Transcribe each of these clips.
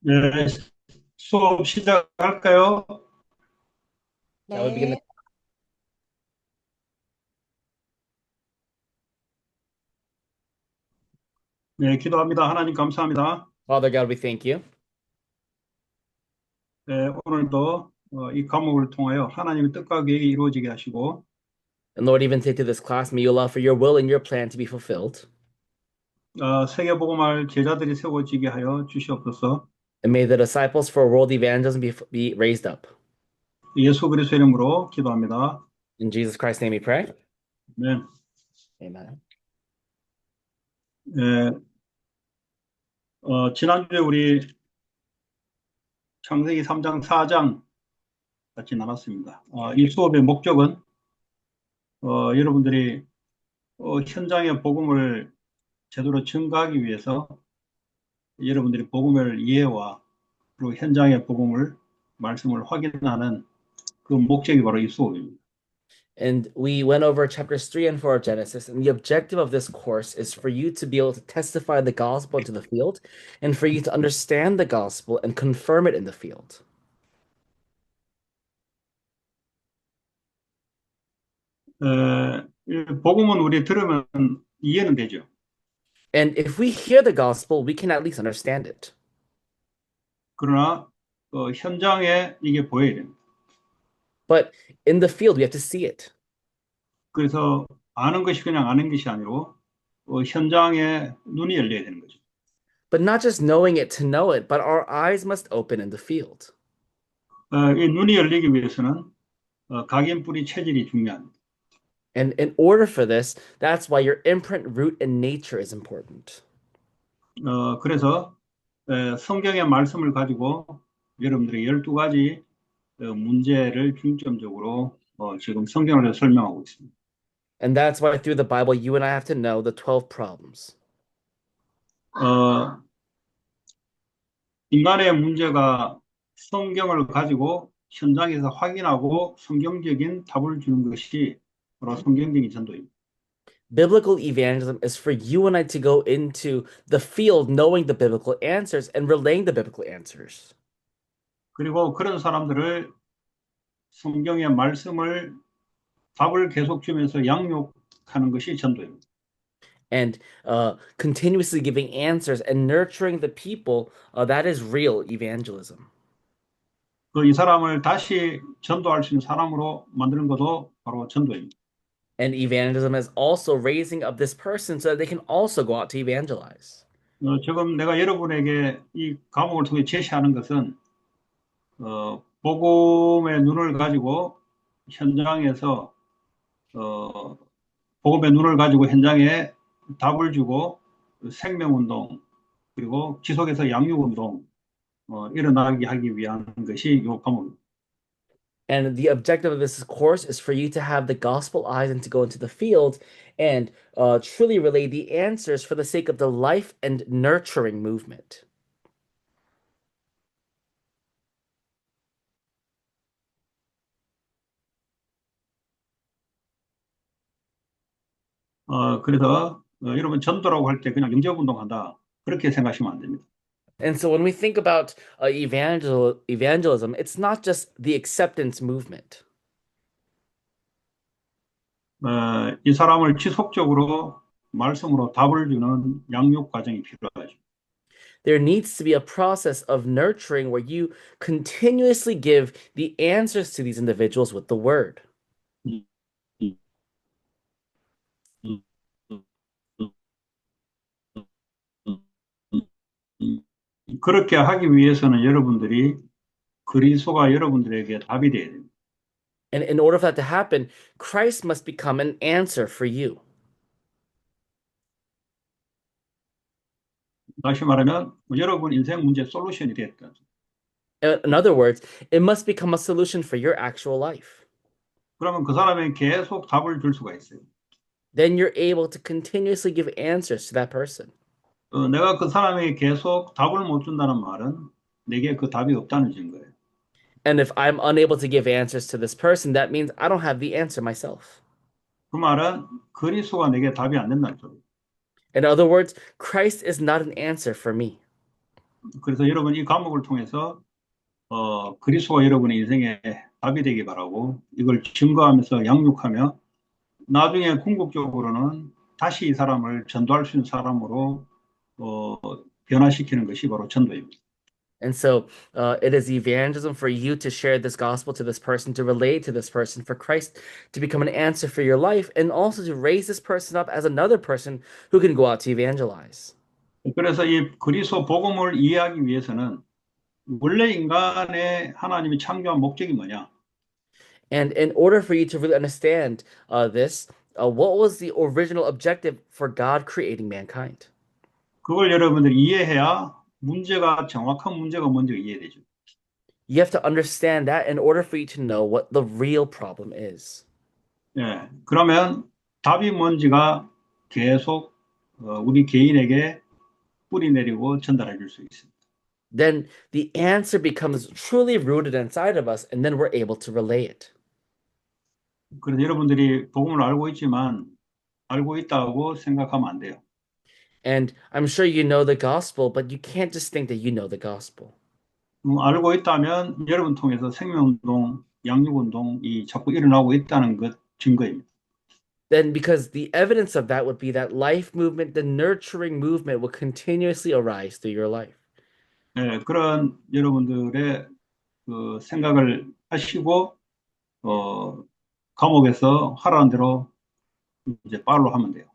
네, 수업 시작할까요? Shall we begin 네, 네, 기도합니다. 하나님 감사합니다. Father God, we thank you. 네, 오늘도 이 과목을 통하여 하나님의 뜻과 계획이 이루어지게 하시고 And Lord, even today to this class, may you allow for your will and your plan to be fulfilled. 세계복음할 제자들이 세워지게 하여 주시옵소서. And may the disciples for world evangelism be raised up. 예수 그리스도 이름으로 기도합니다. In Jesus Christ's name we pray. 네, Amen. 네, 지난주에 우리 창세기 3장, 4장 같이 나눴습니다. 이 수업의 목적은 여러분들이 현장의 복음을 제대로 증거하기 위해서 여러분들이 복음의 이해와 그리고 현장의 복음을 말씀을 확인하는 그 목적이 바로 이 수업입니다. And we went over chapters 3 and 4 of Genesis. And the objective of this course is for you to be able to testify the gospel into the field and for you to understand the gospel and confirm it in the field. 이 복음은 우리 들으면 이해는 되죠. And if we hear the gospel, we can at least understand it. 그러나 현장에 이게 보여야 됩니다. But in the field, we have to see it. 그래서 아는 것이 그냥 아는 것이 아니고 현장에 눈이 열려야 되는 거죠. But not just knowing it to know it, but our eyes must open in the field. 이 눈이 열리기 위해서는 각인 뿌리 체질이 중요합니다. And in order for this, that's why your imprint, root, and nature is important. 그래서 성경의 말씀을 가지고 여러분들이 12가지 문제를 중점적으로 지금 성경을 설명하고 있습니다. And that's why through the Bible, you and I have to know the 12 problems. 어, 인간의 문제가 성경을 가지고 현장에서 확인하고 성경적인 답을 주는 것이 바로 성경적인 전도입니다. Biblical evangelism is for you and I to go into the field knowing the biblical answers and relaying the biblical answers. 그리고 그런 사람들을 성경의 말씀을 답을 계속 주면서 양육하는 것이 전도입니다. And continuously giving answers and nurturing the people, that is real evangelism. 이 사람을 다시 전도할 수 있는 사람으로 만드는 것도 바로 전도입니다. And evangelism is also raising up this person so that they can also go out to evangelize. 지금 내가 여러분에게 이 과목을 통해 제시하는 것은 복음의 눈을 가지고 현장에서 복음의 눈을 가지고 현장에 답을 주고 생명운동 그리고 지속해서 양육운동 일어나게 하기 위한 것이 이 과목입니다. And the objective of this course is for you to have the gospel eyes and to go into the field and truly relay the answers for the sake of the life and nurturing movement. 그래서 여러분 전도라고 할 때 그냥 영접운동 한다 그렇게 생각하시면 안 됩니다. And so when we think about evangelism, it's not just the acceptance movement. 이 사람을 지속적으로 말씀으로 답을 주는 양육 과정이 필요하죠. There needs to be a process of nurturing where you continuously give the answers to these individuals with the word. 그렇게 하기 위해서는 여러분들이 그리스도가 여러분들에게 답이 돼야 됩니다. And in order for that to happen, Christ must become an answer for you. 다시 말하면 여러분 인생 문제 솔루션이 됐다. In other words, it must become a solution for your actual life. 그러면 그 사람에게 계속 답을 줄 수가 있어요. Then you're able to continuously give answers to that person. 내가 그 사람에게 계속 답을 못 준다는 말은 내게 그 답이 없다는 증거예요. And if I'm unable to give answers to this person, that means I don't have the answer myself. 그 말은 그리스도가 내게 답이 안 된다는 소리예요. In other words, Christ is not an answer for me. 그래서 여러분 이 과목을 통해서 그리스도가 여러분의 인생에 답이 되기 바라고 이걸 증거하면서 양육하며 나중에 궁극적으로는 다시 이 사람을 전도할 수 있는 사람으로 어, 변화시키는 것이 바로 전도입니다. And so it is evangelism for you to share this gospel to this person, to relate to this person, for Christ to become an answer for your life, and also to raise this person up as another person who can go out to evangelize. 그래서 이 그리스도 복음을 이해하기 위해서는 원래 인간의 하나님이 창조한 목적이 뭐냐? And in order for you to really understand this, what was the original objective for God creating mankind? 그걸 여러분들이 이해해야 정확한 문제가 먼저 이해되죠. You have to understand that in order for you to know what the real problem is. 예, 그러면 답이 뭔지가 계속 우리 개인에게 뿌리 내리고 전달해 줄 수 있습니다. Then the answer becomes truly rooted inside of us, and then we're able to relay it. 그래서 여러분들이 복음을 알고 있지만 알고 있다고 생각하면 안 돼요. And I'm sure you know the gospel, but you can't just think that you know the gospel. 알고 있다면 여러분 통해서 생명운동, 양육운동이 자꾸 일어나고 있다는 것 증거입니다. Then, because the evidence of that would be that life movement, the nurturing movement, will continuously arise through your life. 예, 그런 여러분들의 그 생각을 하시고 어, 감옥에서 하라는 대로 이제 팔로 하면 돼요.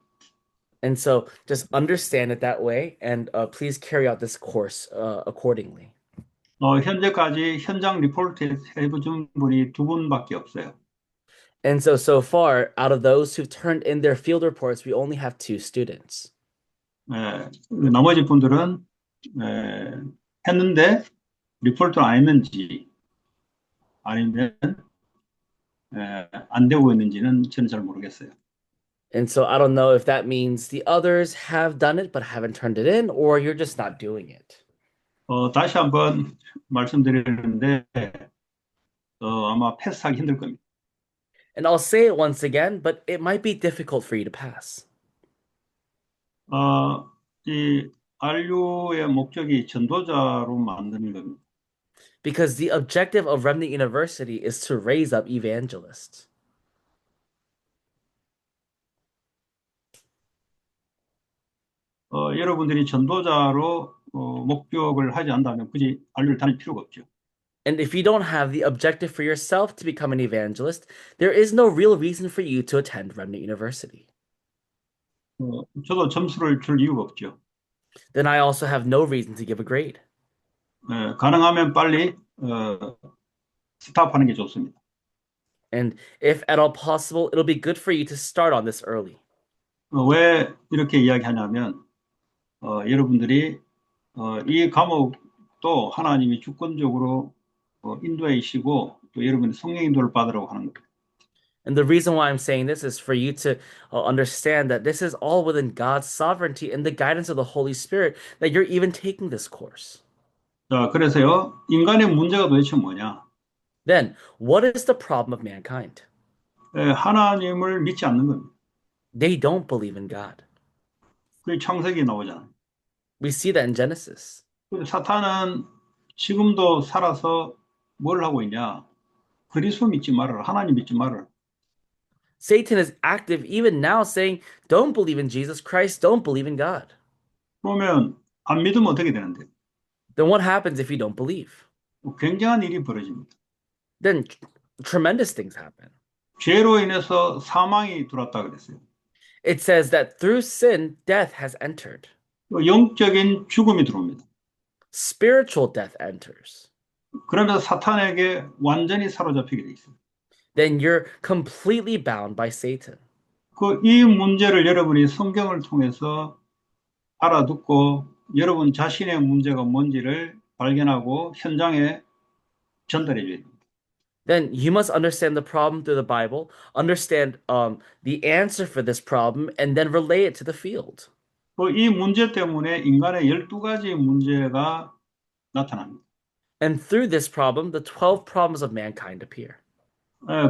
And so just understand it that way, and please carry out this course accordingly. 현재까지 현장 리포트 해본 분이 두 분밖에 없어요. And so, so far, out of those who've turned in their field reports, we only have 2 students. 나머지 분들은 에, 했는데 리포트를 안 했는지 아니면 안 되고 있는지는 저는 잘 모르겠어요. And so I don't know if that means the others have done it but haven't turned it in, or you're just not doing it. 다시 한번 말씀드리는데 아마 패스하기 힘들 겁니다. And I'll say it once again, but it might be difficult for you to pass. 이 RU의 목적이 전도자로 만드는 겁니다. Because the objective of Remnant University is to raise up evangelists. 여러분들이 전도자로 목적을 하지 않다면 굳이 RU를 다닐 필요가 없죠. And if you don't have the objective for yourself to become an evangelist, there is no real reason for you to attend Remnant University. 저도 점수를 줄 이유가 없죠. Then I also have no reason to give a grade. 가능하면 빨리 스탑하는 게 좋습니다. And if at all possible, it'll be good for you to start on this early. 왜 이렇게 이야기하냐면 여러분들이 이 과목도 하나님이 주권적으로 인도하시고 또 여러분이 성령 인도를 받으라고 하는 겁니다. And the reason why I'm saying this is for you to understand that this is all within God's sovereignty and the guidance of the Holy Spirit that you're even taking this course. 자, 그래서요, 인간의 문제가 도대체 뭐냐? Then, what is the problem of mankind? 하나님을 믿지 않는 겁니다. They don't believe in God. 그 창세기 나오잖아요. We see that in Genesis. 사탄은 지금도 살아서 뭘 하고 있냐? 그리스도 믿지 말아라. 하나님 믿지 말아라. Satan is active even now saying, don't believe in Jesus Christ, don't believe in God. 그러면 안 믿으면 어떻게 되는데? Then what happens if you don't believe? 굉장한 일이 벌어집니다. Then tremendous things happen. 죄로 인해서 사망이 들어왔다 그랬어요. It says that through sin, death has entered. 영적인 죽음이 들어옵니다. Spiritual death enters. 그러면서 사탄에게 완전히 사로잡히게 돼 있어요. Then you're completely bound by Satan. 이 문제를 여러분이 성경을 통해서 알아듣고 여러분 자신의 문제가 뭔지를 발견하고 현장에 전달해 줘야 됩니다. Then you must understand the problem through the Bible, understand the answer for this problem, and then relay it to the field. 이 문제 때문에 인간의 12가지 문제가 나타납니다. And through this problem, the 12 problems of mankind appear.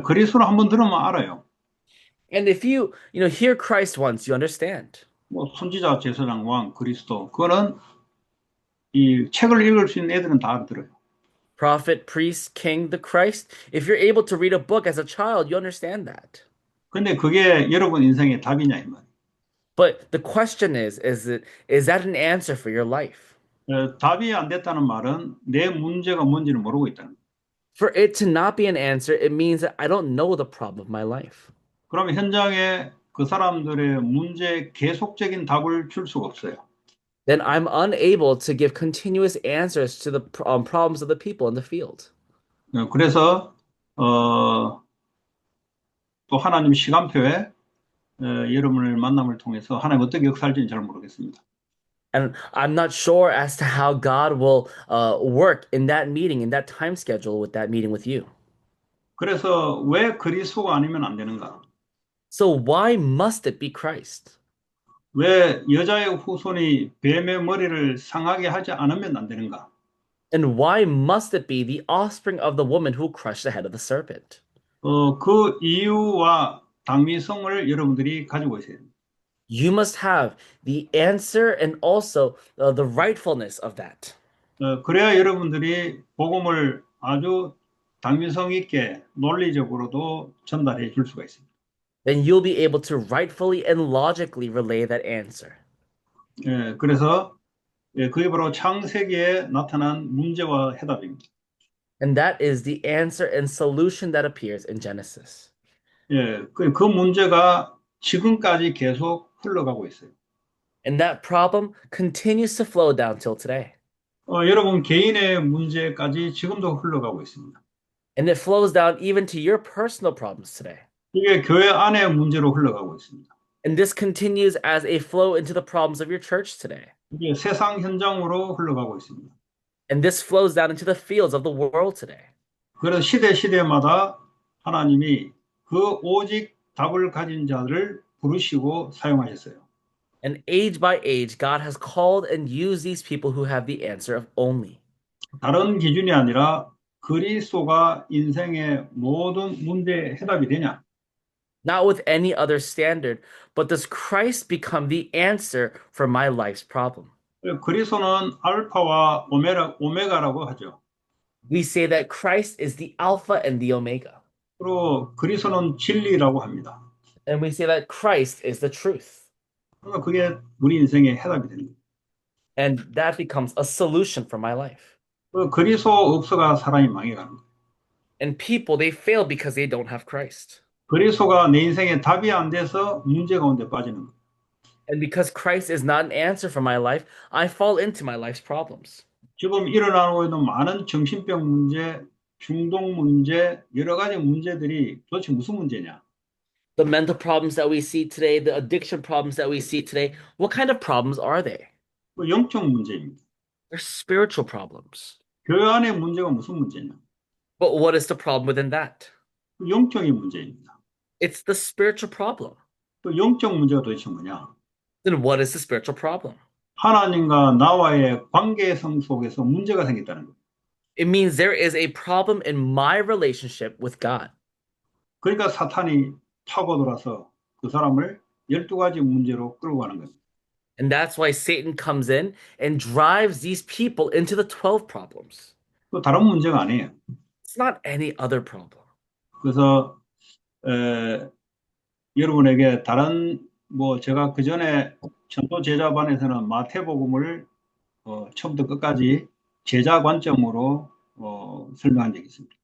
그리스도를 한번 들으면 알아요. And if you hear Christ once, you understand. 선지자, 제사장, 왕, 그리스도. 그거는 이 책을 읽을 수 있는 애들은 다 알아들어요. Prophet, priest, king, the Christ. If you're able to read a book as a child, you understand that. 근데 그게 여러분 인생의 답이냐 이 말. But the question is that an answer for your life? 답이 안 됐다는 말은 내 문제가 뭔지를 모르고 있다는 거예요. For it to not be an answer, it means that I don't know the problem of my life. 그러면 현장에 그 사람들의 문제에 계속적인 답을 줄 수가 없어요. Then I'm unable to give continuous answers to the problems of the people in the field. 그래서 또 하나님 시간표에 여러분을 만남을 통해서 하나님 어떻게 역사할지는 잘 모르겠습니다. And I'm not sure as to how God will work in that meeting, in that time schedule with that meeting with you. 그래서 왜 그리스도가 아니면 안 되는가? So why must it be Christ? 왜 여자의 후손이 뱀의 머리를 상하게 하지 않으면 안 되는가? And why must it be the offspring of the woman who crushed the head of the serpent? 그 이유와 당위성을 여러분들이 가지고 있어야 됩니다. You must have the answer and also the rightfulness of that. 그래야 여러분들이 복음을 아주 당위성 있게 논리적으로도 전달해 줄 수가 있습니다. Then you'll be able to rightfully and logically relay that answer. 그래서 그게 바로 창세기에 나타난 문제와 해답입니다. And that is the answer and solution that appears in Genesis. 그 문제가 지금까지 계속 흘러가고 있어요. And that problem continues to flow down till today. 여러분 개인의 문제까지 지금도 흘러가고 있습니다. And it flows down even to your personal problems today. 이게 교회 안의 문제로 흘러가고 있습니다. And this continues as a flow into the problems of your church today. 이게 세상 현장으로 흘러가고 있습니다. And this flows down into the fields of the world today. 그래서 시대마다 하나님이 그 오직 답을 가진 자들을 부르시고 사용하셨어요. And age by age, God has called and used these people who have the answer of only. 다른 기준이 아니라 그리스도가 인생의 모든 문제의 해답이 되냐? Not with any other standard, but does Christ become the answer for my life's problem? 그리스도는 알파와 오메가라고 하죠. We say that Christ is the Alpha and the Omega. 그리고 그리스도는 진리라고 합니다. And we say that Christ is the truth. 그러니까 그게 우리 인생의 해답이 되는 거예요. And that becomes a solution for my life. 그리스도 없어가 사람이 망해가는 거예요. And people, they fail because they don't have Christ. 그리스도가 내 인생에 답이 안 돼서 문제 가운데 빠지는 거예요. And because Christ is not an answer for my life, I fall into my life's problems. 지금 일어나고 있는 많은 정신병 문제, 중독 문제, 여러 가지 문제들이 도대체 무슨 문제냐? The mental problems that we see today, the addiction problems that we see today, what kind of problems are they? 영적 문제입니다. They're spiritual problems. 교회 안의 문제가 무슨 문제냐? But what is the problem within that? 영적인 문제입니다. It's the spiritual problem. 그 영적 문제가 도대체 뭐냐? Then what is the spiritual problem? 하나님과 나와의 관계성 속에서 문제가 생겼다는 거예요. It means there is a problem in my relationship with God. 그러니까 사탄이 파고들어서 그 사람을 12가지 문제로 끌고 가는 거예요. And that's why Satan comes in and drives these people into the 12 problems. 또 다른 문제가 아니에요. It's not any other problem. 그래서 여러분에게 다른 제가 그 전에 전도 제자반에서는 마태복음을 처음부터 끝까지 제자 관점으로 설명한 적이 있습니다.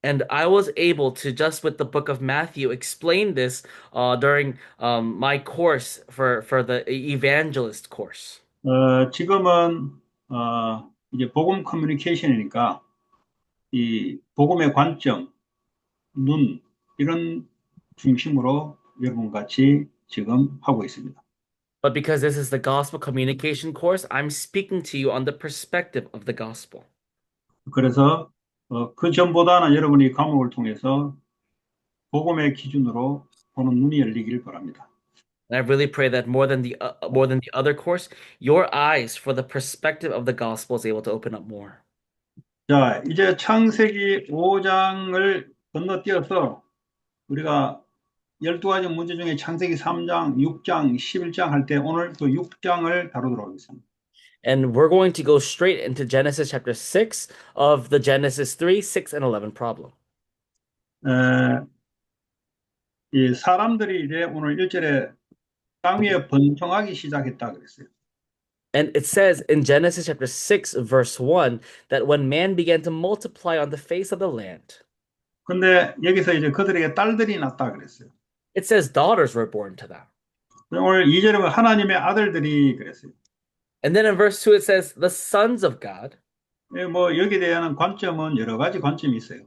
And I was able to, just with the book of Matthew, explain this during my course for the evangelist course. 지금은 이제 복음 커뮤니케이션이니까 이 복음의 관점, 눈 이런 중심으로 여러분 같이 지금 하고 있습니다. But because this is the gospel communication course, I'm speaking to you on the perspective of the gospel. 그래서 그 전보다는 여러분이 과목을 통해서 복음의 기준으로 보는 눈이 열리길 바랍니다. And I really pray that more than the other course, your eyes for the perspective of the gospel is able to open up more. 자, 이제 창세기 5장을 건너뛰어서 우리가 12가지 문제 중에 창세기 3장, 6장, 11장 할 때 오늘 그 6장을 다루도록 하겠습니다. And we're going to go straight into Genesis chapter 6 of the Genesis 3, 6, and 11 problem. 에, 이 사람들이 이제 오늘 1절에 땅 위에 번성하기 시작했다 그랬어요. And it says in Genesis chapter 6, verse 1, that when man began to multiply on the face of the land, 근데 여기서 이제 그들에게 딸들이 났다 그랬어요. it says daughters were born to them. 오늘 2절에 보면 하나님의 아들들이 그랬어요. And then in verse 2, it says the sons of God. 뭐 여기에 대한 관점은 여러 가지 관점이 있어요.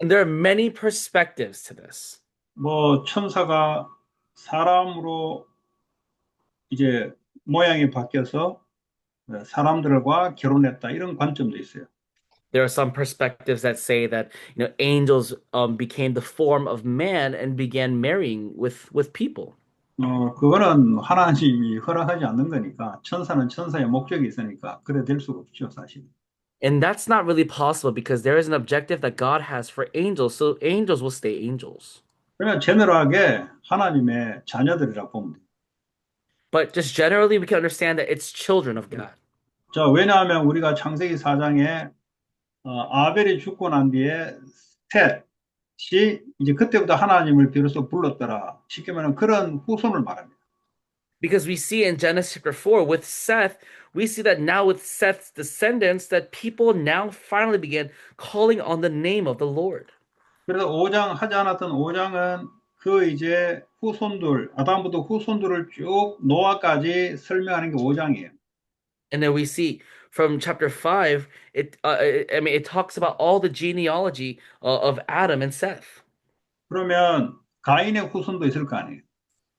And there are many perspectives to this. 뭐 천사가 사람으로 이제 모양이 바뀌어서 사람들과 결혼했다 이런 관점도 있어요. There are some perspectives that say that, angels became the form of man and began marrying with people. 그거는 하나님이 허락하지 않는 거니까 천사는 천사의 목적이 있으니까 그래 될 수가 없죠, 사실. And that's not really possible because there is an objective that God has for angels, so angels will stay angels. 그냥 제너럴하게 하나님의 자녀들이라 보면 돼요. But just generally, we can understand that it's children of God. 자, 왜냐하면 우리가 창세기 4장에 아벨이 죽고 난 뒤에 셋이 이제 그때부터 하나님을 비로소 불렀더라. 쉽게 말하면 그런 후손을 말합니다. Because we see in Genesis chapter 4 with Seth, we see that now with Seth's descendants, that people now finally begin calling on the name of the Lord. 그래서 5장 하지 않았던 5장은 그 이제 후손들, 아담부터 후손들을 쭉 노아까지 설명하는 게 5장이에요. And then we see from chapter 5, it talks about all the genealogy of Adam and Seth. 그러면 가인의 후손도 있을 거 아니에요.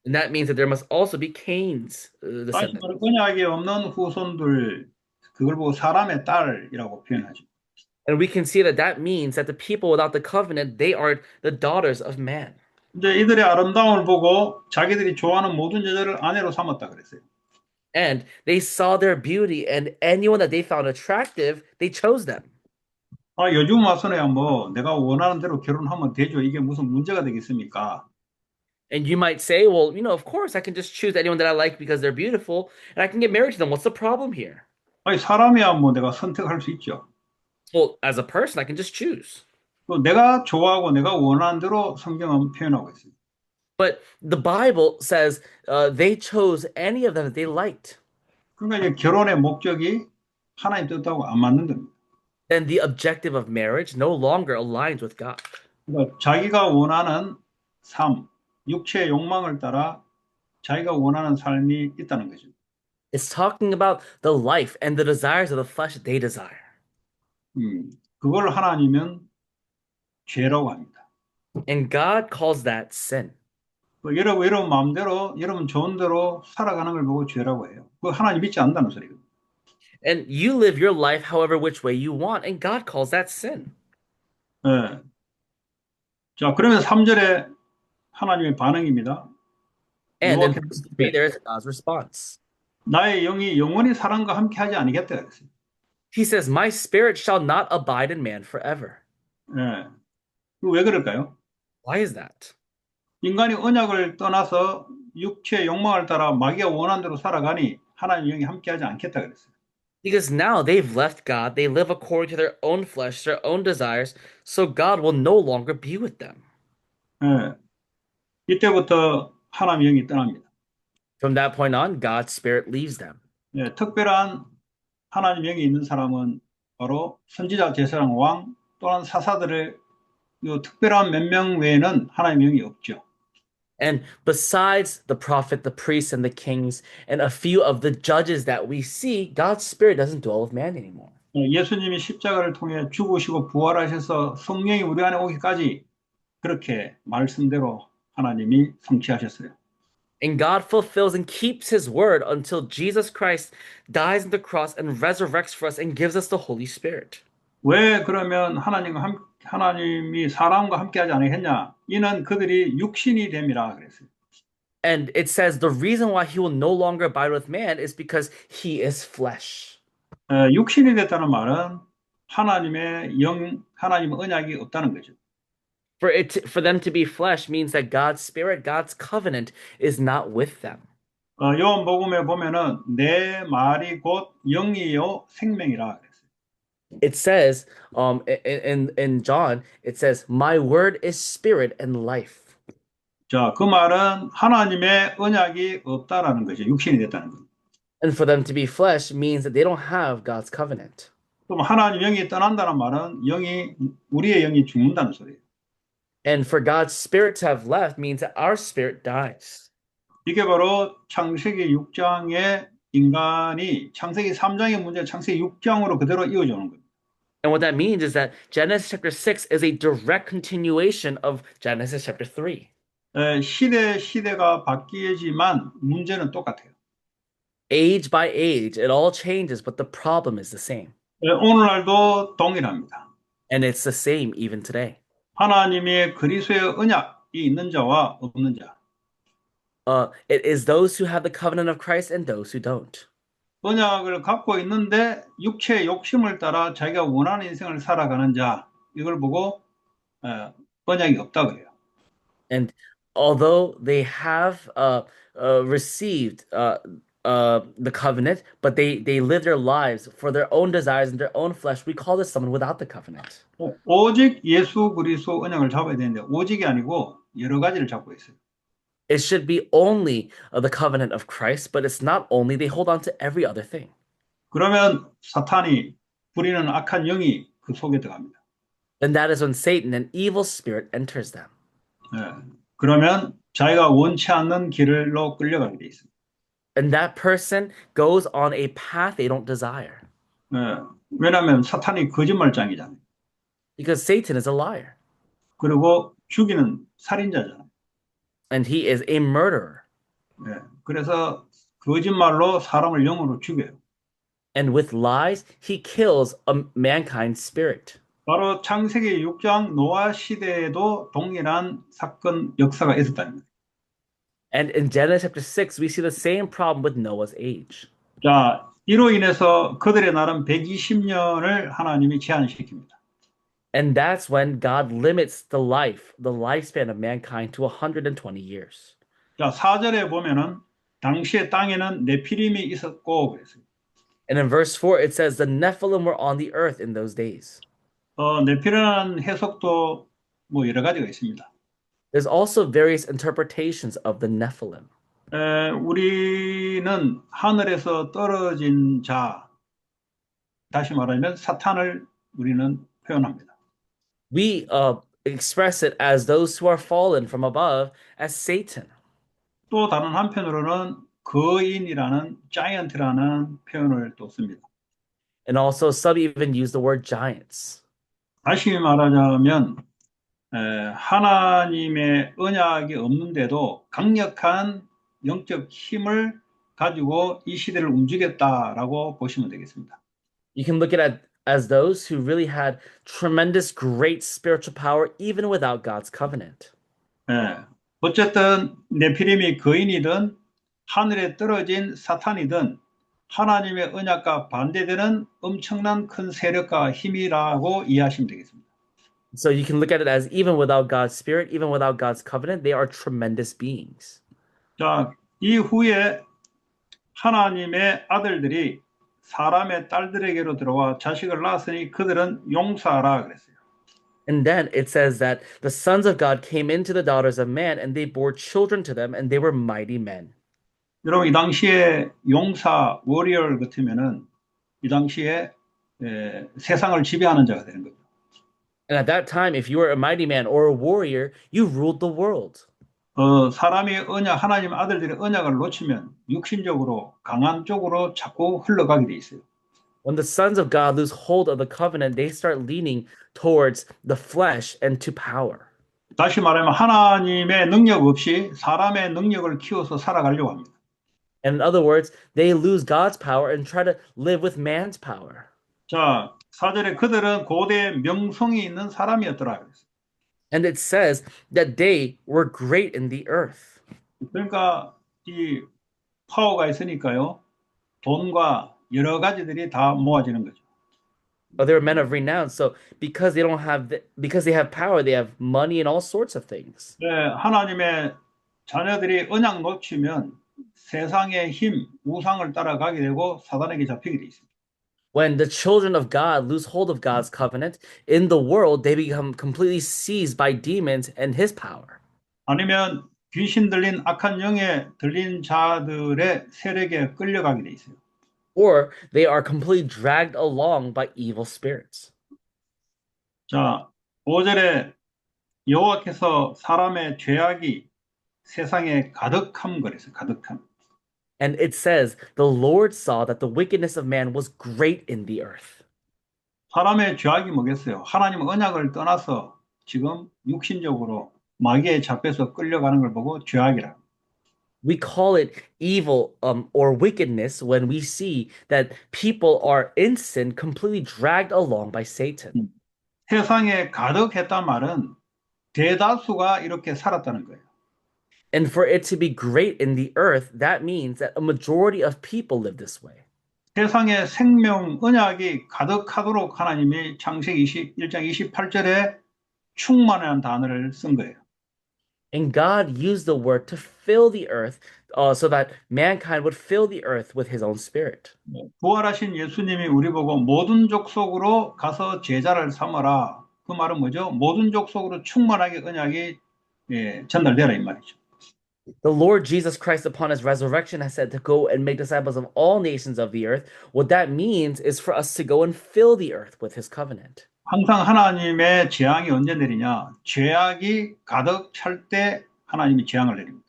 And that means that there must also be Cain's 다시 descendants. 말해 언약이 없는 후손들, 그걸 보고 사람의 딸이라고 표현하죠. And we can see that that means that the people without the covenant, they are the daughters of man. 이제 이들의 아름다움을 보고 자기들이 좋아하는 모든 여자를 아내로 삼았다 그랬어요. And they saw their beauty, and anyone that they found attractive, they chose them. 요즘 와서는 뭐 내가 원하는 대로 결혼하면 되죠. 이게 무슨 문제가 되겠습니까? And you might say, well, of course, I can just choose anyone that I like because they're beautiful, and I can get married to them. What's the problem here? 사람이야 뭐 내가 선택할 수 있죠. Well, as a person, I can just choose. 또 내가 좋아하고 내가 원하는 대로 성경은 표현하고 있어요. But the Bible says they chose any of them that they liked. 그러니까 이제 결혼의 목적이 하나님 뜻하고 안 맞는 겁니다. Then the objective of marriage no longer aligns with God. 그러니까 자기가 원하는 삶, 육체의 욕망을 따라 자기가 원하는 삶이 있다는 거죠. It's talking about the life and the desires of the flesh that they desire. 그걸 하나님은 죄라고 합니다. And God calls that sin. 여러분 마음대로, 여러분 좋은 대로 살아가는 걸 보고 죄라고 해요. 그거 하나님 믿지 않는다는 소리거든요. And you live your life however which way you want, and God calls that sin. 네. 자, 그러면 3절에 하나님의 반응입니다. And in verse 3, there is God's response. 나의 영이 영원히 사람과 함께 하지 아니겠다 그랬어요. He says, my spirit shall not abide in man forever. 네. 왜 그럴까요? Why is that? 인간이 언약을 떠나서 육체의 욕망을 따라 마귀가 원하는 대로 살아가니 하나님 영이 함께하지 않겠다 그랬어요. Because now they've left God, they live according to their own flesh, their own desires, so God will no longer be with them. 네. 이때부터 하나님 영이 떠납니다. From that point on, God's spirit leaves them. 네. 특별한 하나님 영이 있는 사람은 바로 선지자, 제사장, 왕 또는 사사들의 이 특별한 몇 명 외에는 하나님 영이 없죠. And besides the prophet, the priests, and the kings, and a few of the judges that we see, God's spirit doesn't dwell with man anymore. 예수님이 십자가를 통해 죽으시고 부활하셔서 성령이 우리 안에 오기까지 그렇게 말씀대로 하나님이 성취하셨어요. And God fulfills and keeps his word until Jesus Christ dies on the cross and resurrects for us and gives us the Holy Spirit. 왜 그러면 하나님이 사람과 함께하지 않겠냐? 이는 그들이 육신이 됨이라 그랬어요. And it says the reason why he will no longer abide with man is because he is flesh. 육신이 됐다는 말은 하나님의 언약이 없다는 거죠. For them to be flesh means that God's spirit, God's covenant is not with them. 요한복음에 보면은 내 말이 곧 영이요 생명이라 그랬어요. It says, in John, it says, "My word is spirit and life." 자, 그 말은 하나님의 언약이 없다라는 거죠. 육신이 됐다는 거죠. And for them to be flesh means that they don't have God's covenant. 그럼 하나님 영이 떠난다는 말은 우리의 영이 죽는다는 소리예요. And for God's spirit to have left means that our spirit dies. 이게 바로 창세기 6장의 인간이 창세기 3장의 문제 창세기 6장으로 그대로 이어져 오는 거예요. And what that means is that Genesis chapter 6 is a direct continuation of Genesis chapter 3. 시대가 바뀌지만 문제는 똑같아요. Age by age, it all changes, but the problem is the same. 오늘날도 동일합니다. And it's the same even today. 하나님의 그리스도의 언약이 있는 자와 없는 자. It is those who have the covenant of Christ and those who don't. 언약을 갖고 있는데 육체의 욕심을 따라 자기가 원하는 인생을 살아가는 자. 이걸 보고 언약이 없다 그래요. And although they have received the covenant, but they live their lives for their own desires and their own flesh, we call this someone without the covenant. 오직 예수 그리스도 언약을 잡아야 되는데 오직이 아니고 여러 가지를 잡고 있어요. It should be only the covenant of Christ, but it's not only. They hold on to every other thing. 그러면 사탄이 부리는 악한 영이 그 속에 들어갑니다. And that is when Satan, an evil spirit, enters them. 그러면 자기가 원치 않는 길로 끌려가게 돼 있습니다. And that person goes on a path they don't desire. 왜냐하면 사탄이 거짓말장이잖아요. Because Satan is a liar. 그리고 죽이는 살인자잖아요. And he is a murderer. 그래서 거짓말로 사람을 영으로 죽여요. And with lies, he kills a mankind's spirit. 바로 창세기 6장 노아 시대에도 동일한 사건 역사가 있었다는 거예요. And in Genesis chapter 6, we see the same problem with Noah's age. 자, 이로 인해서 그들의 나름 120년을 하나님이 제한시킵니다. And that's when God limits the lifespan of mankind to 120 years. 자, 4절에 보면은 당시에 땅에는 네피림이 있었고 그랬어요. And in verse 4, it says the Nephilim were on the earth in those days. 네피림이라는 해석도 뭐 여러 가지가 있습니다. There's also various interpretations of the Nephilim. 우리는 하늘에서 떨어진 자, 다시 말하면 사탄을 우리는 표현합니다. We express it as those who are fallen from above as Satan. 또 다른 한편으로는 거인이라는 giant라는 표현을 또 씁니다. And also some even use the word giants. 다시 말하자면 하나님의 언약이 없는데도 강력한 영적 힘을 가지고 이 시대를 움직였다라고 보시면 되겠습니다. You can look at it as those who really had tremendous, great spiritual power even without God's covenant. 어쨌든 네피림이 거인이든 하늘에 떨어진 사탄이든 하나님의 언약과 반대되는 엄청난 큰 세력과 힘이라고 이해하시면 되겠습니다. So you can look at it as even without God's spirit, even without God's covenant, they are tremendous beings. 자, 이후에 하나님의 아들들이 사람의 딸들에게로 들어와 자식을 낳았으니 그들은 용사라 그랬어요. And then it says that the sons of God came into the daughters of man and they bore children to them and they were mighty men. 여러분 이 당시에 용사, 워리어 같으면은 이 당시에 세상을 지배하는 자가 되는 거죠. And at that time, if you were a mighty man or a warrior, you ruled the world. 사람이 하나님 아들들의 언약을 놓치면 육신적으로 강한 쪽으로 자꾸 흘러가게 돼 있어요. When the sons of God lose hold of the covenant, they start leaning towards the flesh and to power. 다시 말하면 하나님의 능력 없이 사람의 능력을 키워서 살아가려고 합니다. And in other words, they lose God's power and try to live with man's power. 자, 4절에 그들은 고대 명성이 있는 사람이었더라 그랬어요. And it says that they were great in the earth. 그러니까 이 파워가 있으니까요. 돈과 여러 가지들이 다 모아지는 거죠. They were men of renown. So because because they have power, they have money and all sorts of things. 네, 하나님의 자녀들이 언약 놓치면 세상의 힘, 우상을 따라가게 되고 사단에게 잡히게 돼 있습니다. When the children of God lose hold of God's covenant in the world, they become completely seized by demons and his power. 아니면 귀신 들린 악한 영에 들린 자들의 세력에 끌려가게 돼 있어요. Or they are completely dragged along by evil spirits. 자, 5절에 여호와께서 사람의 죄악이 세상에 가득함 그랬어요. 가득함. And it says, the Lord saw that the wickedness of man was great in the earth. 사람의 죄악이 뭐겠어요? 하나님 언약을 떠나서 지금 육신적으로 마귀에 잡혀서 끌려가는 걸 보고 죄악이라. We call it evil or wickedness when we see that people are in sin, completely dragged along by Satan. 세상에 가득했단 말은 대다수가 이렇게 살았다는 거예요. And for it to be great in the earth, that means that a majority of people live this way. 세상에 생명 언약이 가득하도록 하나님이 창세기 1장 28절에 충만한 단어를 쓴 거예요. And God used the word to fill the earth so that mankind would fill the earth with his own spirit. 부활하신 예수님이 우리 보고 모든 족속으로 가서 제자를 삼아라. 그 말은 뭐죠? 모든 족속으로 충만하게 언약이 전달되라 이 말이죠. The Lord Jesus Christ, upon his resurrection, has said to go and make disciples of all nations of the earth. What that means is for us to go and fill the earth with his covenant. 항상 하나님의 재앙이 언제 내리냐? 죄악이 가득 찰 때 하나님이 재앙을 내립니다.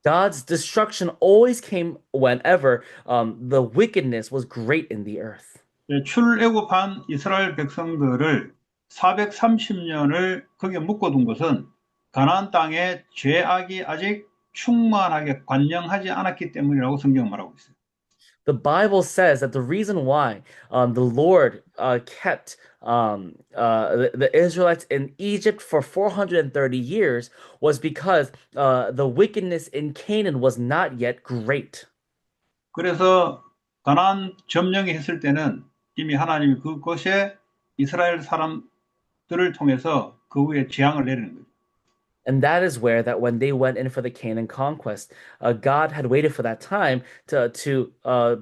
God's destruction always came whenever the wickedness was great in the earth. 출애굽한 이스라엘 백성들을 430년을 거기에 묶어둔 것은 가나안 땅에 죄악이 아직 충만하게 관영하지 않았기 때문이라고 성경은 말하고 있어요. The Bible says that the reason why the Lord kept the Israelites in Egypt for 430 years was because the wickedness in Canaan was not yet great. 그래서 가나안 점령이 했을 때는 이미 하나님이 그곳에 이스라엘 사람들을 통해서 그 후에 재앙을 내리는 거예요. And that is where that when they went in for the Canaan conquest, God had waited for that time to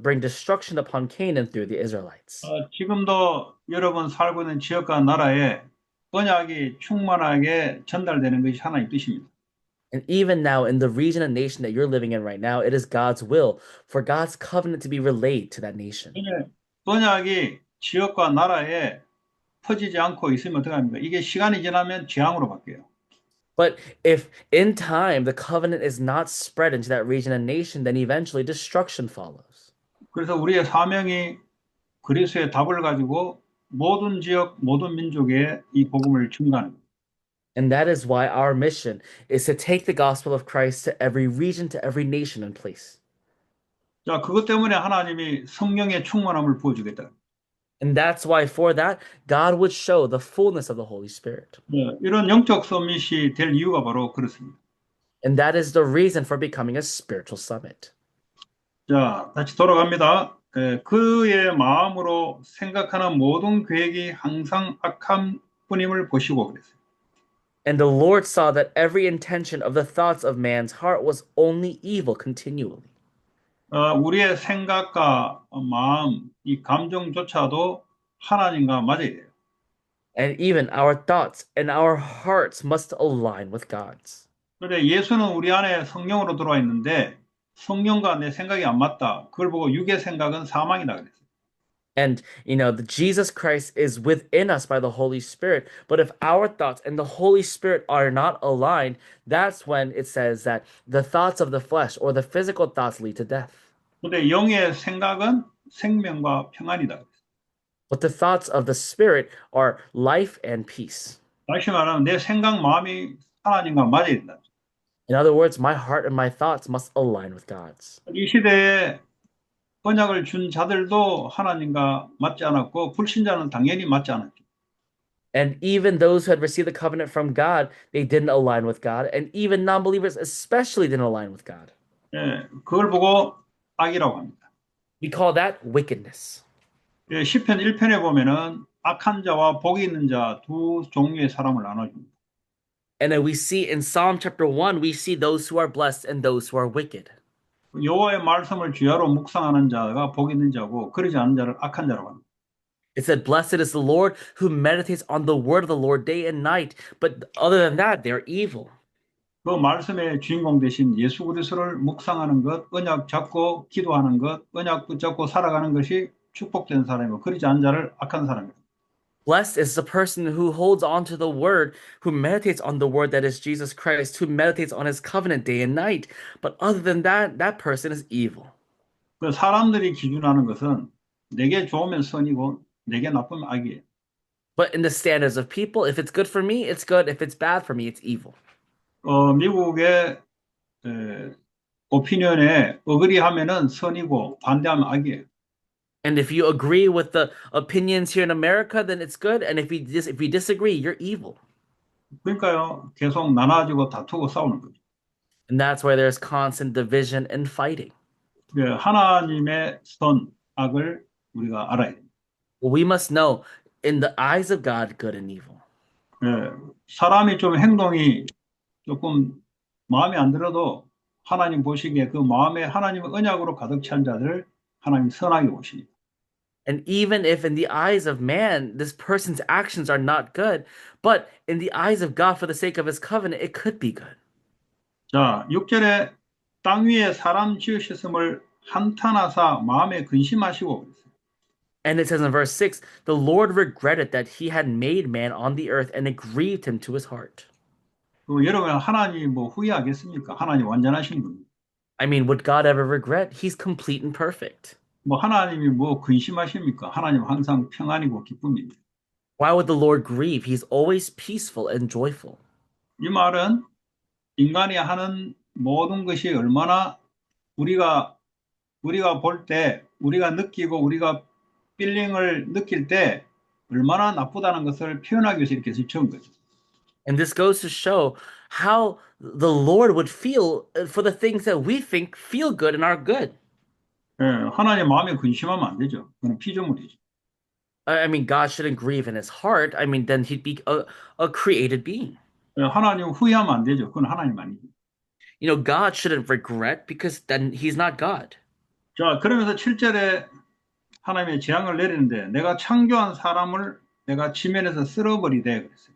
bring destruction upon Canaan through the Israelites. 지금도 여러분 살고 있는 지역과 나라에 언약이 충만하게 전달되는 것이 하나님 뜻입니다. And even now, in the region and nation that you're living in right now, it is God's will for God's covenant to be relayed to that nation. 언약이 지역과 나라에 퍼지지 않고 있으면 어떻게 합니까? 이게 시간이 지나면 재앙으로 바뀌어요. But if in time the covenant is not spread into that region and nation, then eventually destruction follows. 그래서 우리의 사명이 그리스도의 답을 가지고 모든 지역, 모든 민족에 이 복음을 증가하는 거예요. And that is why our mission is to take the gospel of Christ to every region, to every nation and place. 자, 그것 때문에 하나님이 성령의 충만함을 부어주겠다. And that's why for that, God would show the fullness of the Holy Spirit. 이런 영적 서밋이 될 이유가 바로 그렇습니다. And that is the reason for becoming a spiritual summit. 자, 다시 돌아갑니다. 그의 마음으로 생각하는 모든 계획이 항상 악한 뿐임을 보시고 그랬어요. And the Lord saw that every intention of the thoughts of man's heart was only evil continually. 우리의 생각과 마음, 이 감정조차도 하나님과 맞아야 돼요. And even our thoughts and our hearts must align with God's. 그런데 예수는 우리 안에 성령으로 들어와 있는데 성령과 내 생각이 안 맞다. 그걸 보고 육의 생각은 사망이다 그랬어요. And, the Jesus Christ is within us by the Holy Spirit. But if our thoughts and the Holy Spirit are not aligned, that's when it says that the thoughts of the flesh or the physical thoughts lead to death. 그런데 영의 생각은 생명과 평안이다 그랬어요. But the thoughts of the Spirit are life and peace. 다시 말하면 내 생각, 마음이 하나님과 맞아야 된다. In other words, my heart and my thoughts must align with God's. 이 시대에 언약을 준 자들도 하나님과 맞지 않았고 불신자는 당연히 맞지 않았죠. And even those who had received the covenant from God, they didn't align with God. And even non-believers especially didn't align with God. 그걸 보고 악이라고 합니다. We call that wickedness. 시편 1편에 보면은 악한 자와 복이 있는 자 두 종류의 사람을 나눠줍니다. And then we see in Psalm chapter 1, we see those who are blessed and those who are wicked. 여호와의 말씀을 주야로 묵상하는 자가 복 있는 자고 그러지 않은 자를 악한 자라고 합니다. It said, "Blessed is the Lord who meditates on the word of the Lord day and night." But other than that, they're evil. 그 말씀의 주인공 되신 예수 그리스도를 묵상하는 것, 언약 잡고 기도하는 것, 언약 붙잡고 살아가는 것이 축복된 사람이고 그러지 않은 자를 악한 사람입니다. Blessed is the person who holds on to the word, who meditates on the word that is Jesus Christ, who meditates on his covenant day and night. But other than that, that person is evil. 그 사람들이 기준하는 것은 내게 좋으면 선이고 내게 나쁘면 악이에요. But in the standards of people, if it's good for me, it's good. If it's bad for me, it's evil. 미국의 오피니언에 어그리하면은 선이고 반대하면 악이에요. And if you agree with the opinions here in America, then it's good. And if we disagree, you're evil. 그러니까요, 계속 나눠지고 다투고 싸우는 거죠. And that's why there's constant division and fighting. 하나님의 선, 악을 우리가 알아야 됩니다. Well, we must know in the eyes of God, good and evil. 사람이 좀 행동이 조금 마음에 안 들어도 하나님 보시기에 그 마음에 하나님의 언약으로 가득 찬 자들 하나님 선하게 보십니다. And even if in the eyes of man, this person's actions are not good, but in the eyes of God, for the sake of his covenant, it could be good. 자, 6절에 땅 위에 사람 지으셨음을 한탄하사 마음에 근심하시고 그랬어요. And it says in verse 6, the Lord regretted that he had made man on the earth, and it grieved him to his heart. 여러분 하나님 뭐 후회하겠습니까? 하나님 완전하신 겁니다. I mean, would God ever regret? He's complete and perfect. 뭐 하나님이 뭐 근심하십니까? 하나님 항상 평안이고 기쁨입니다. Why would the Lord grieve? He's always peaceful and joyful. 이 말은 인간이 하는 모든 것이 얼마나 우리가 볼 때, 우리가 느끼고 우리가 필링을 느낄 때 얼마나 나쁘다는 것을 표현하기 위해서 이렇게 지은 거죠. And this goes to show how the Lord would feel for the things that we think feel good and are good. 하나님 마음에 근심하면 안 되죠. 그건 피조물이죠. I mean, God shouldn't grieve in his heart. I mean, then he'd be a created being. 하나님 후회하면 안 되죠. 그건 하나님 아니죠. You know, God shouldn't regret because then he's not God. 자, 그러면서 7절에 하나님의 재앙을 내리는데 내가 창조한 사람을 내가 지면에서 쓸어버리되 그랬어요.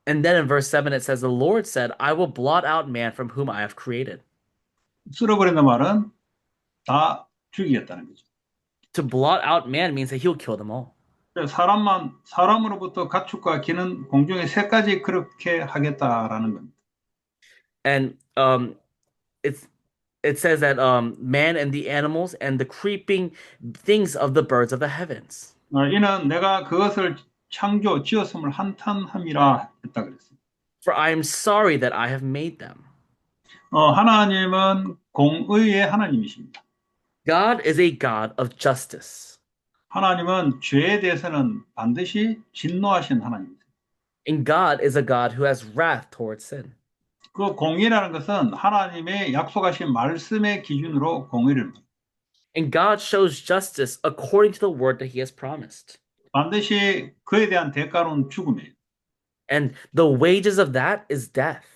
And then in verse 7, it says, the Lord said, I will blot out man from whom I have created. 쓸어버린다 말은 다 죽이겠다는 거죠. To blot out man means that he'll kill them all. 사람으로부터 가축과 기는 공중의 새까지 그렇게 하겠다라는 겁니다. And it's it says that man and the animals and the creeping things of the birds of the heavens. 이는 내가 그것을 지었음을 한탄함이라 했다 그랬어요. For I am sorry that I have made them. 하나님은 공의의 하나님이십니다. God is a God of justice. 하나님은 죄에 대해서는 반드시 진노하신 하나님입니다. And God is a God who has wrath towards sin. 그 공의라는 것은 하나님의 약속하신 말씀의 기준으로 공의를 합니다. And God shows justice according to the word that he has promised. 반드시 그에 대한 대가로는 죽음이에요. And the wages of that is death.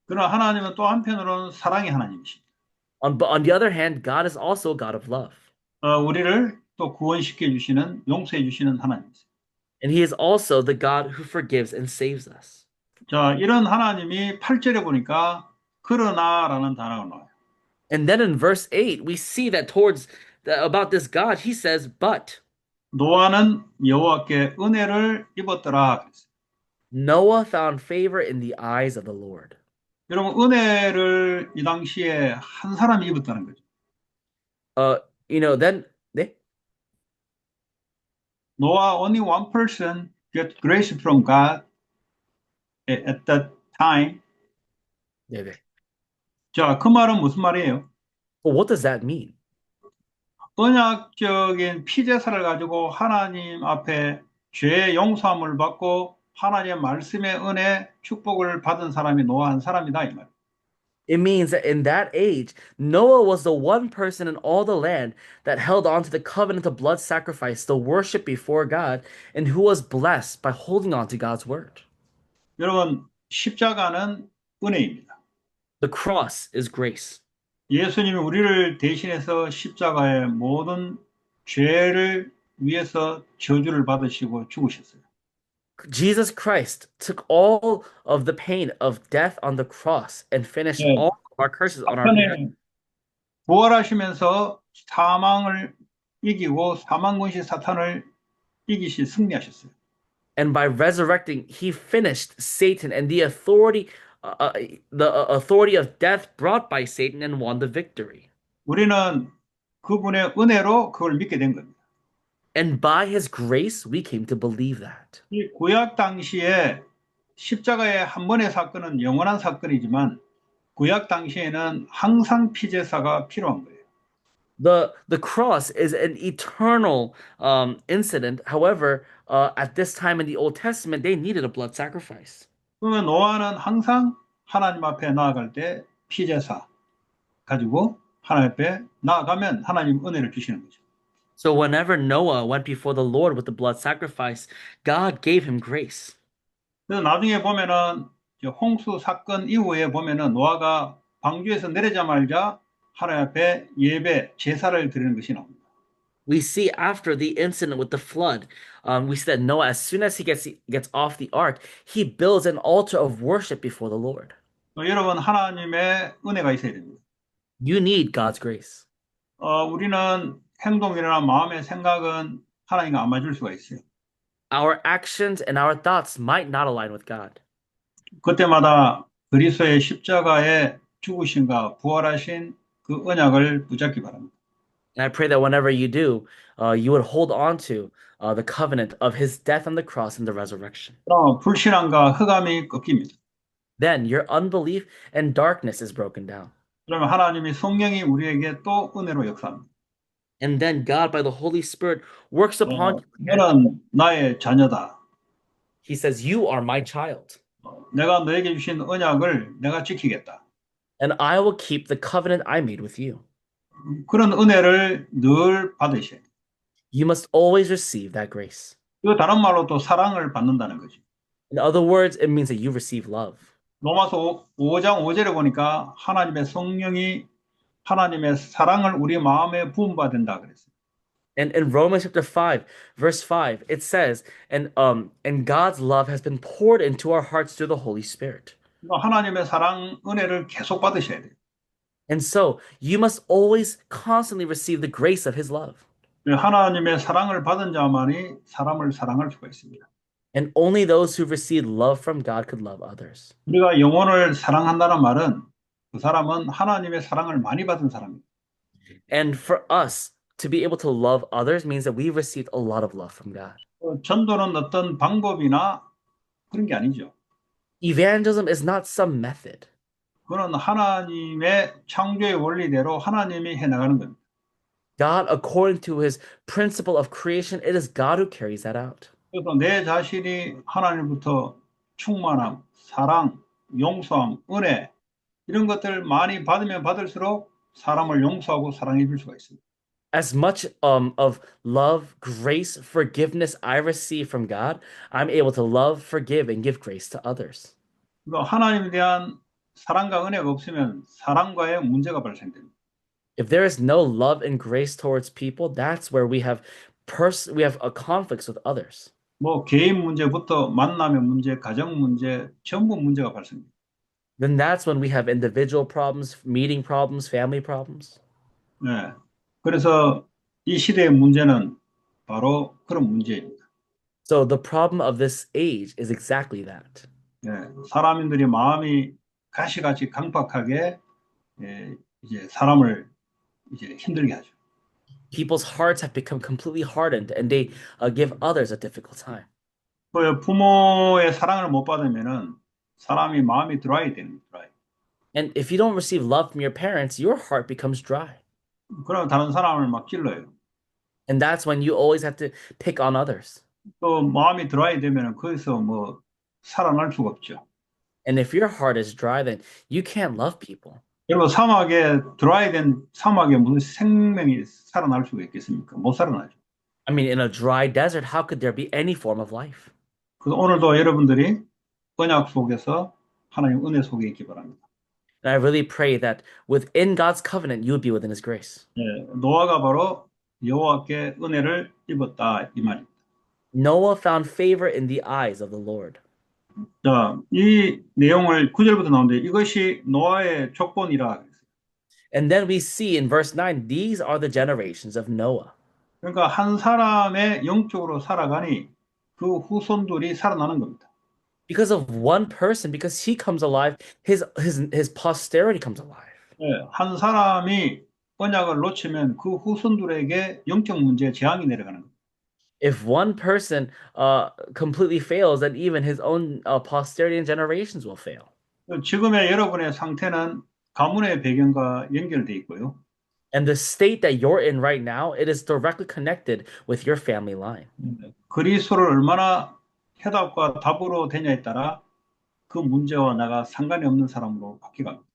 그러나 하나님은 또 한편으로는 사랑의 하나님이십니다. On the other hand, God is also a God of love. 우리를 또 구원시켜 주시는 용서해 주시는 하나님이세요. And he is also the God who forgives and saves us. 자, 이런 하나님이 8절에 보니까 그러나라는 단어가 나와요. And then in verse 8, we see that about this God, he says, but 노아는 여호와께 은혜를 입었더라 그랬어요. Noah found favor in the eyes of the Lord. 여러분 은혜를 이 당시에 한 사람이 입었다는 거죠. Then 네? Noah, only one person got grace from God at that time. 네네. 자, 그 말은 무슨 말이에요? Well, what does that mean? 언약적인 피제사를 가지고 하나님 앞에 죄의 용서함을 받고 하나님의 말씀의 은혜, 축복을 받은 사람이 노아 한 사람이다 이 말. It means that in that age, Noah was the one person in all the land that held on to the covenant of blood sacrifice, the worship before God, and who was blessed by holding on to God's word. 여러분, 십자가는 은혜입니다. The cross is grace. 예수님이 우리를 대신해서 십자가에 모든 죄를 위해서 저주를 받으시고 죽으셨어요. Jesus Christ took all of the pain of death on the cross and finished 네, all of our curses on our behalf. 한편에 부활하시면서 사망을 이기고 사망 권세 사탄을 이기시 승리하셨어요. And by resurrecting, he finished Satan and uh, uh, the authority of death brought by Satan and won the victory. 우리는 그분의 은혜로 그걸 믿게 된 겁니다. And by his grace, we came to believe that. 이 구약 당시에 십자가의 한 번의 사건은 영원한 사건이지만 구약 당시에는 항상 피제사가 필요한 거예요. The cross is an eternal incident. However, at this time in the Old Testament, they needed a blood sacrifice. 그러면 노아는 항상 하나님 앞에 나아갈 때 피제사 가지고 하나님 앞에 나아가면 하나님 은혜를 주시는 거죠. So whenever Noah went before the Lord with the blood sacrifice, God gave him grace. 그래서 나중에 보면은 홍수 사건 이후에 보면은 노아가 방주에서 내리자마자 하나님 앞에 예배 제사를 드리는 것이 나옵니다. We see after the incident with the flood, we see that Noah, as soon as he gets off the ark, he builds an altar of worship before the Lord. 여러분 하나님의 은혜가 있어야 됩니다. You need God's grace. 우리는 행동이나 마음의 생각은 하나님과 안 맞을 수가 있어요. Our actions and our thoughts might not align with God. 그때마다 그리스도의 십자가의 죽으심과 부활하신 그 언약을 붙잡기 바랍니다. And I pray that whenever you do, you would hold on to the covenant of his death on the cross and the resurrection. 그럼 불신앙과 흑암이 꺾입니다. Then your unbelief and darkness is broken down. 그러면 하나님이 성령이 우리에게 또 은혜로 역사합니다. And then God, by the Holy Spirit, works upon you. 너는 나의 자녀다. He says, You are my child, 내가 너에게 주신 언약을 내가 지키겠다. and I will keep the covenant I made with you. 그런 은혜를 늘 받으셔야 돼요. You must always receive that grace. 그 다른 말로 또 사랑을 받는다는 거죠. In other words, it means that you receive love. 로마서 5장 5절에 보니까 하나님의 성령이 하나님의 사랑을 우리 마음에 부음받는다 그랬어요. And in Romans chapter 5, verse 5, it says, and God's love has been poured into our hearts through the Holy Spirit. 하나님의 사랑 은혜를 계속 받으셔야 돼요. And so you must always constantly receive the grace of his love. 하나님의 사랑을 받은 자만이 사람을 사랑할 수가 있습니다. And only those who receive love from God could love others. 우리가 영혼을 사랑한다는 말은 그 사람은 하나님의 사랑을 많이 받은 사람입니다. And for us to be able to love others means that we've received a lot of love from God. 전도는 어떤 방법이나 그런 게 아니죠. Evangelism is not some method. 그건 하나님의 창조의 원리대로 하나님이 해나가는 겁니다. God, according to his principle of creation, it is God who carries that out. 그래서 내 자신이 하나님부터 충만함, 사랑, 용서함, 은혜 이런 것들 많이 받으면 받을수록 사람을 용서하고 사랑해 줄 수가 있습니다. As much of love, grace, forgiveness I receive from God, I'm able to love, forgive, and give grace to others. 그러니까 하나님에 대한 사랑과 은혜가 없으면 사랑과의 문제가 발생됩니다. If there is no love and grace towards people, that's where we have a conflicts with others. 뭐 개인 문제부터 만남의 문제, 가정 문제, 전부 문제가 발생됩니다. Then that's when we have individual problems, meeting problems, family problems. 네. 그래서 이 시대의 문제는 바로 그런 문제입니다. So the problem of this age is exactly that. 네. 사람들이 마음이 가시같이 강팍하게 이제 사람을 이제 힘들게 하죠. People's hearts have become completely hardened and they give others a difficult time. 그 부모의 사랑을 못 받으면은 사람이 마음이 드라이 됩니다. 드라이. And if you don't receive love from your parents, your heart becomes dry. 그럼 다른 사람을 막 찔러요. And that's when you always have to pick on others. 또 마음이 드라이 되면은 거기서 뭐 살아날 수가 없죠. And if your heart is dry, then you can't love people. 여러분 사막에 드라이 된 사막에 무슨 생명이 살아날 수가 있겠습니까? 못 살아나죠. I mean, in a dry desert, how could there be any form of life? 그래서 오늘도 여러분들이 언약 속에서 하나님 은혜 속에 있기 바랍니다. And I really pray that within God's covenant, you would be within his grace. 예, 노아가 바로 여호와께 은혜를 입었다 이 말입니다. Noah found favor in the eyes of the Lord. 자, 이 내용을 9절부터 나오는데 이것이 노아의 족본이라 그랬어요. And then we see in verse 9, these are the generations of Noah. 그러니까 한 사람의 영적으로 살아가니 그 후손들이 살아나는 겁니다. Because of one person, because he comes alive, his posterity comes alive. 예, 한 사람이 언약을 놓치면 그 후손들에게 영적 문제에 재앙이 내려가는 겁니다. If one person completely fails, then even his own posterity and generations will fail. 지금의 여러분의 상태는 가문의 배경과 연결돼 있고요. And the state that you're in right now, it is directly connected with your family line. 그리스도를 얼마나 해답과 답으로 되냐에 따라 그 문제와 나가 상관이 없는 사람으로 바뀌어갑니다.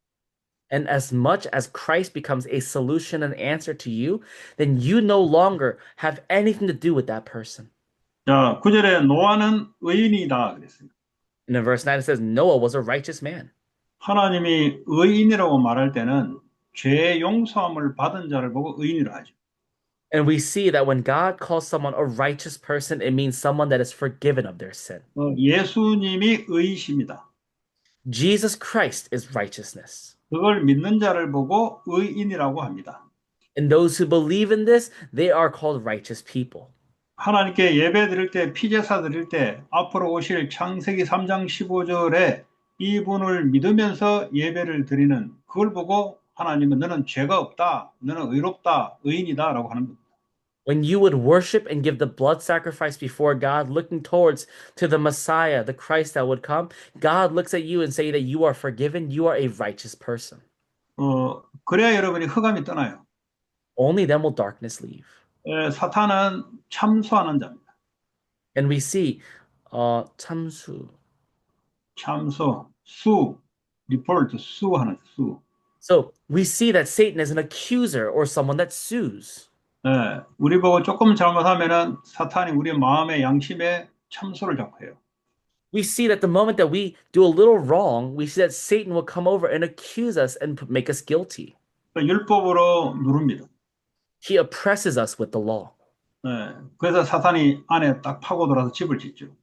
And as much as Christ becomes a solution and answer to you, then you no longer have anything to do with that person. 자, 9절에 노아는 의인이다 그랬어요. And in verse 9 it says Noah was a righteous man. 하나님이 의인이라고 말할 때는 죄 용서함을 받은 자를 보고 의인이라 하죠. And we see that when God calls someone a righteous person, it means someone that is forgiven of their sin. 예수님이 의이십니다. Jesus Christ is righteousness. 그걸 믿는 자를 보고 의인이라고 합니다. And those who believe in this, they are called righteous people. 하나님께 예배 드릴 때, 피제사 드릴 때 앞으로 오실 창세기 3장 15절에 이분을 믿으면서 예배를 드리는 그걸 보고 하나님은 너는 죄가 없다, 너는 의롭다, 의인이다 라고 하는 겁니다. When you would worship and give the blood sacrifice before God, looking towards to the Messiah, the Christ that would come, God looks at you and say that you are forgiven, you are a righteous person. 그래야 여러분이 흑암이 떠나요. Only then will darkness leave. 사탄은 참소하는 자입니다. And we see 참수. 참소, 수, 리포트, 수하는 수. So we see that Satan is an accuser or someone that sues. 우리 보고 조금 잘못하면은 사탄이 우리 마음의 양심에 참소를 자꾸 해요. We see that the moment that we do a little wrong, we see that Satan will come over and accuse us and make us guilty. 율법으로 누릅니다. He oppresses us with the law. 그래서 사탄이 안에 딱 파고들어서 집을 짓죠.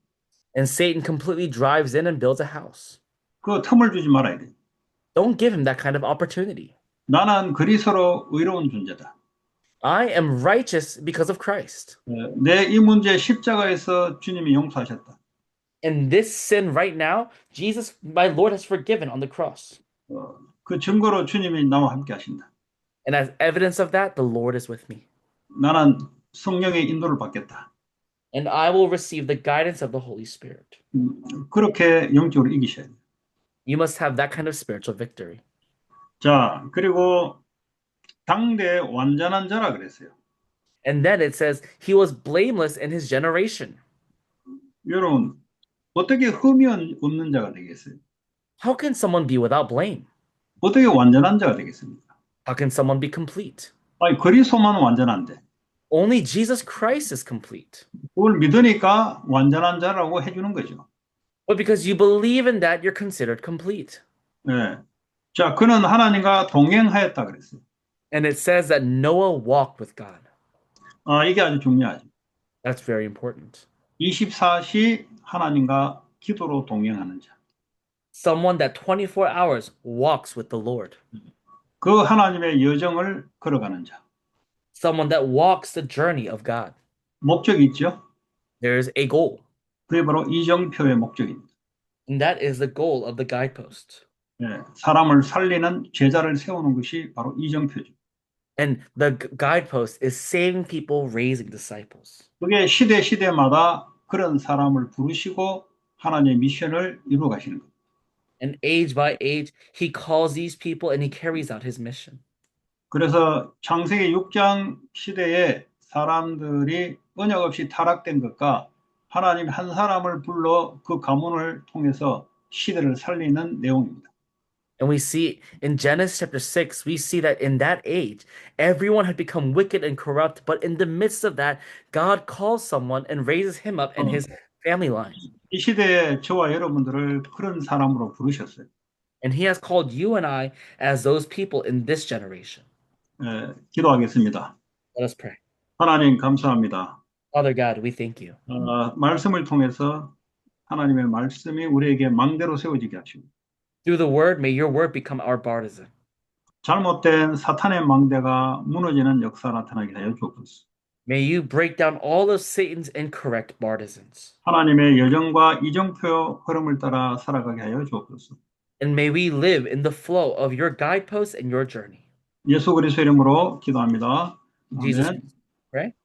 And Satan completely drives in and builds a house. 그 틈을 주지 말아야 돼. Don't give him that kind of opportunity. 나는 그리스도로 의로운 존재다. I am righteous because of Christ. 내 이 문제 십자가에서 주님이 용서하셨다. And this sin right now, Jesus, my Lord, has forgiven on the cross. 그 증거로 주님이 나와 함께 하신다. And as evidence of that, the Lord is with me. 나는 성령의 인도를 받겠다. And I will receive the guidance of the Holy Spirit. 그렇게 영적으로 이기셔야 돼요. You must have that kind of spiritual victory. 자, 그리고 당대 완전한 자라 그랬어요. And then it says, he was blameless in his generation. 여러분, 어떻게 흠이 없는 자가 되겠어요? How can someone be without blame? 어떻게 완전한 자가 되겠습니까? How can someone be complete? 아니, 그리스도만 완전한데. Only Jesus Christ is complete. 그걸 믿으니까 완전한 자라고 해주는 거죠. But because you believe in that, you're considered complete. 네. 자, 그는 하나님과 동행하였다 그랬어요. And it says that Noah walked with God. 이게 아주 중요하죠. That's very important. 24시 하나님과 기도로 동행하는 자. Someone that 24 hours walks with the Lord. 그 하나님의 여정을 걸어가는 자. Someone that walks the journey of God. 목적이 있죠. There's a goal. 그게 바로 이정표의 목적입니다. And that is the goal of the guidepost. 네, 사람을 살리는 제자를 세우는 것이 바로 이정표죠. And the guidepost is saving people, raising disciples. 그게 시대마다 그런 사람을 부르시고 하나님의 미션을 이루어 가시는 겁니다. And age by age, he calls these people and he carries out his mission. 그래서 창세기 6장 시대에 사람들이 언약 없이 타락된 것과 하나님 한 사람을 불러 그 가문을 통해서 시대를 살리는 내용입니다. And we see in Genesis chapter 6, we see that in that age, everyone had become wicked and corrupt. But in the midst of that, God calls someone and raises him up in his family line. 이 시대에 저와 여러분들을 그런 사람으로 부르셨어요. And he has called you and I as those people in this generation. 기도하겠습니다. Let us pray. 하나님 감사합니다. Father God, we thank you. 말씀을 통해서 하나님의 말씀이 우리에게 망대로 세워지게 하시고 Through the word, may your word become our partisan. 잘못된 사탄의 망대가 무너지는 역사 나타나게 하여 주옵소서. May you break down all of Satan's incorrect partisans. 하나님의 여정과 이정표 흐름을 따라 살아가게 하여 주옵소서. And may we live in the flow of your guideposts and your journey. 예수 그리스도 이름으로 기도합니다. In Jesus' 아멘. name, right?